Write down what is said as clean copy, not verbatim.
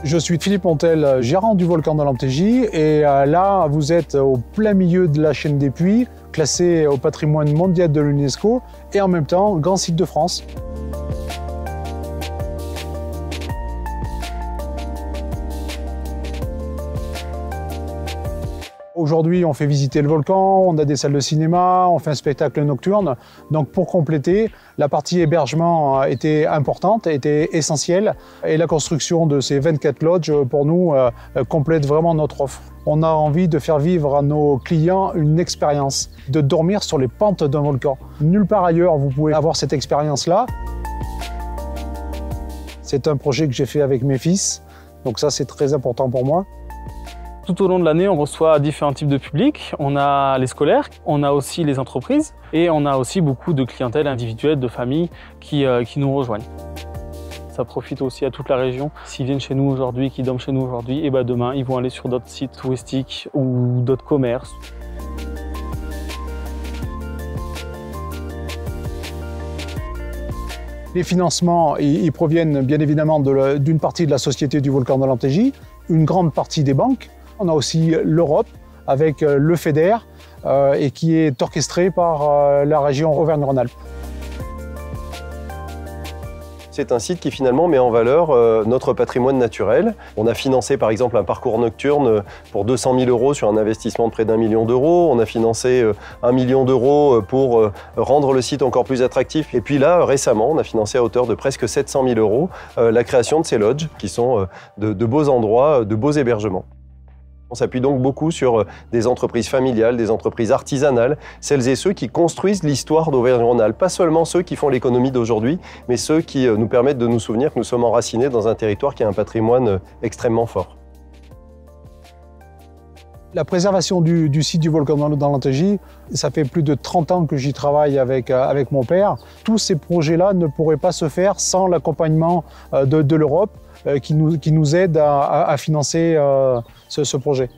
Je suis Philippe Montel, gérant du volcan de l'Anthégie, et là vous êtes au plein milieu de la chaîne des Puys, classée au patrimoine mondial de l'UNESCO et en même temps grand site de France. Aujourd'hui, on fait visiter le volcan, on a des salles de cinéma, on fait un spectacle nocturne. Donc pour compléter, la partie hébergement était importante, était essentielle. Et la construction de ces 24 lodges, pour nous, complète vraiment notre offre. On a envie de faire vivre à nos clients une expérience, de dormir sur les pentes d'un volcan. Nulle part ailleurs, vous pouvez avoir cette expérience-là. C'est un projet que j'ai fait avec mes fils, donc ça c'est très important pour moi. Tout au long de l'année, on reçoit différents types de publics. On a les scolaires, on a aussi les entreprises et on a aussi beaucoup de clientèle individuelle, de familles qui nous rejoignent. Ça profite aussi à toute la région. S'ils viennent chez nous aujourd'hui, qu'ils dorment chez nous aujourd'hui, et ben demain, ils vont aller sur d'autres sites touristiques ou d'autres commerces. Les financements ils proviennent bien évidemment d'une partie de la Société du volcan de l'Anthégie, une grande partie des banques. On a aussi l'Europe avec le FEDER et qui est orchestré par la région Auvergne-Rhône-Alpes. C'est un site qui finalement met en valeur notre patrimoine naturel. On a financé par exemple un parcours nocturne pour 200 000 € sur un investissement de près d'1 million d'euros. On a financé 1 million d'euros pour rendre le site encore plus attractif. Et puis là, récemment, on a financé à hauteur de presque 700 000 € la création de ces lodges qui sont de beaux endroits, de beaux hébergements. On s'appuie donc beaucoup sur des entreprises familiales, des entreprises artisanales, celles et ceux qui construisent l'histoire d'Auvergne-Rhône-Alpes. Pas seulement ceux qui font l'économie d'aujourd'hui, mais ceux qui nous permettent de nous souvenir que nous sommes enracinés dans un territoire qui a un patrimoine extrêmement fort. La préservation du site du volcan dans l'Anthégie, ça fait plus de 30 ans que j'y travaille avec mon père. Tous ces projets-là ne pourraient pas se faire sans l'accompagnement de l'Europe qui nous aide à financer ce projet.